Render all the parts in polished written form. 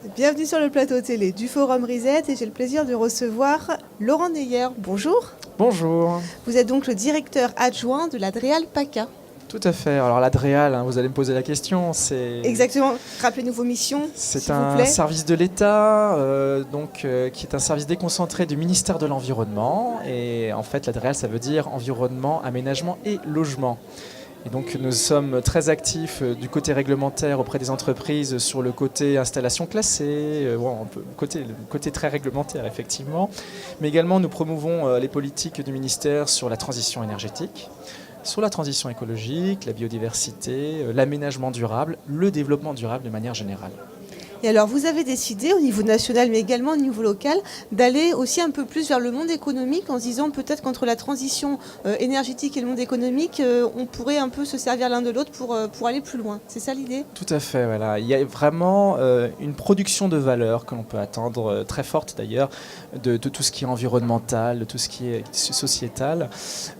Bienvenue sur le plateau télé du Forum Reset et j'ai le plaisir de recevoir Laurent Neyer. Bonjour. Bonjour. Vous êtes donc le directeur adjoint de l'Adréal PACA. Tout à fait. Alors l'Adréal, vous allez me poser la question, c'est... Exactement. Rappelez-nous vos missions, C'est un service de l'État, qui est un service déconcentré du ministère de l'Environnement. Et en fait, l'Adréal, ça veut dire environnement, aménagement et logement. Et donc nous sommes très actifs du côté réglementaire auprès des entreprises sur le côté installation classée, le côté très réglementaire effectivement, mais également nous promouvons les politiques du ministère sur la transition énergétique, sur la transition écologique, la biodiversité, l'aménagement durable, le développement durable de manière générale. Et alors, vous avez décidé, au niveau national, mais également au niveau local, d'aller aussi un peu plus vers le monde économique en se disant peut-être qu'entre la transition énergétique et le monde économique, on pourrait un peu se servir l'un de l'autre pour aller plus loin. C'est ça l'idée ? Tout à fait, voilà. Il y a vraiment une production de valeur que l'on peut attendre, très forte d'ailleurs, de tout ce qui est environnemental, de tout ce qui est sociétal.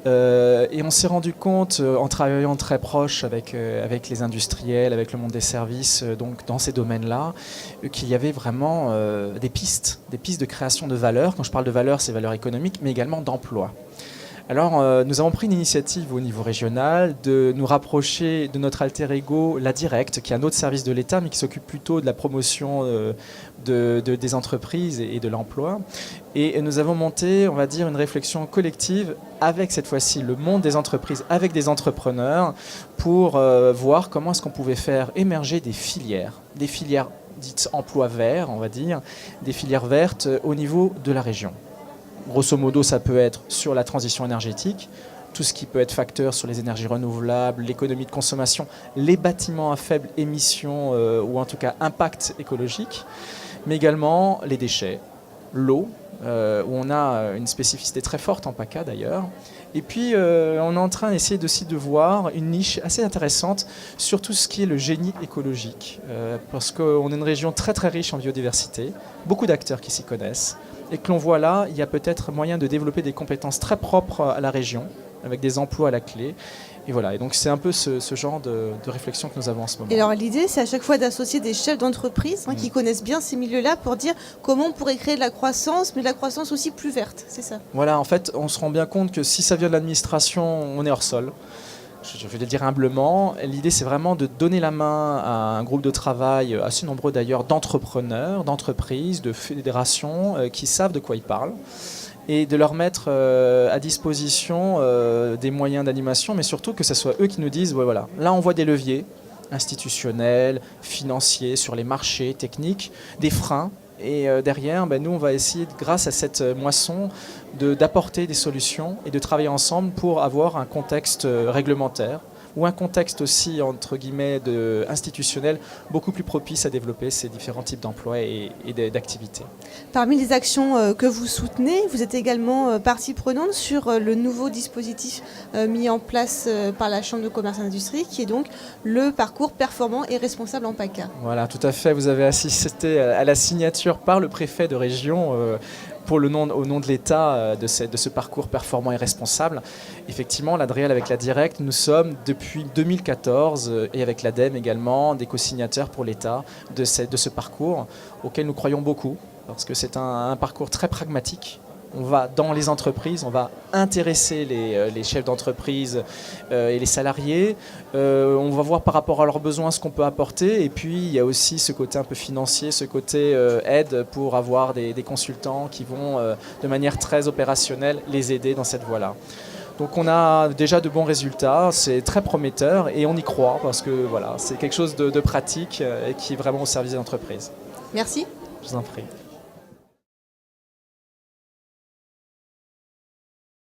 Et on s'est rendu compte, en travaillant très proche avec les industriels, avec le monde des services, donc dans ces domaines-là, qu'il y avait vraiment des pistes de création de valeur. Quand je parle de valeur, c'est valeur économique, mais également d'emploi. Alors, nous avons pris une initiative au niveau régional de nous rapprocher de notre alter ego, la Directe, qui est un autre service de l'État, mais qui s'occupe plutôt de la promotion des entreprises et de l'emploi. Et nous avons monté, on va dire, une réflexion collective avec cette fois-ci le monde des entreprises, avec des entrepreneurs, pour voir comment est-ce qu'on pouvait faire émerger des filières dites emploi vert, on va dire, des filières vertes au niveau de la région. Grosso modo, ça peut être sur la transition énergétique, tout ce qui peut être facteur sur les énergies renouvelables, l'économie de consommation, les bâtiments à faible émission ou en tout cas impact écologique, mais également les déchets, l'eau, où on a une spécificité très forte en PACA d'ailleurs. Et puis, on est en train d'essayer aussi de voir une niche assez intéressante sur tout ce qui est le génie écologique. Parce qu'on est une région très très riche en biodiversité, beaucoup d'acteurs qui s'y connaissent. Et que l'on voit là, il y a peut-être moyen de développer des compétences très propres à la région, avec des emplois à la clé. Et voilà, et donc c'est un peu ce genre de réflexion que nous avons en ce moment. Et alors l'idée, c'est à chaque fois d'associer des chefs d'entreprise qui connaissent bien ces milieux-là pour dire comment on pourrait créer de la croissance, mais de la croissance aussi plus verte, c'est ça ? Voilà, en fait, on se rend bien compte que si ça vient de l'administration, on est hors sol. Je vais le dire humblement. L'idée, c'est vraiment de donner la main à un groupe de travail assez nombreux d'ailleurs d'entrepreneurs, d'entreprises, de fédérations qui savent de quoi ils parlent et de leur mettre à disposition des moyens d'animation, mais surtout que ce soit eux qui nous disent ouais, voilà, là on voit des leviers institutionnels, financiers, sur les marchés, techniques, des freins. Et derrière, nous, on va essayer, grâce à cette moisson, d'apporter des solutions et de travailler ensemble pour avoir un contexte réglementaire ou un contexte aussi, entre guillemets, institutionnel, beaucoup plus propice à développer ces différents types d'emplois et d'activités. Parmi les actions que vous soutenez, vous êtes également partie prenante sur le nouveau dispositif mis en place par la Chambre de commerce et d'industrie, qui est donc le parcours performant et responsable en PACA. Voilà, tout à fait. Vous avez assisté à la signature par le préfet de région au nom de l'État de ce parcours performant et responsable. Effectivement, l'Adréal avec la Directe, nous sommes depuis 2014 et avec l'ADEME également des co-signataires pour l'État de ce parcours auquel nous croyons beaucoup parce que c'est un parcours très pragmatique. On va dans les entreprises, on va intéresser les chefs d'entreprise et les salariés. On va voir par rapport à leurs besoins ce qu'on peut apporter. Et puis, il y a aussi ce côté un peu financier, ce côté aide pour avoir des consultants qui vont, de manière très opérationnelle, les aider dans cette voie-là. Donc on a déjà de bons résultats, c'est très prometteur et on y croit parce que voilà, c'est quelque chose de pratique et qui est vraiment au service des entreprises. Merci. Je vous en prie.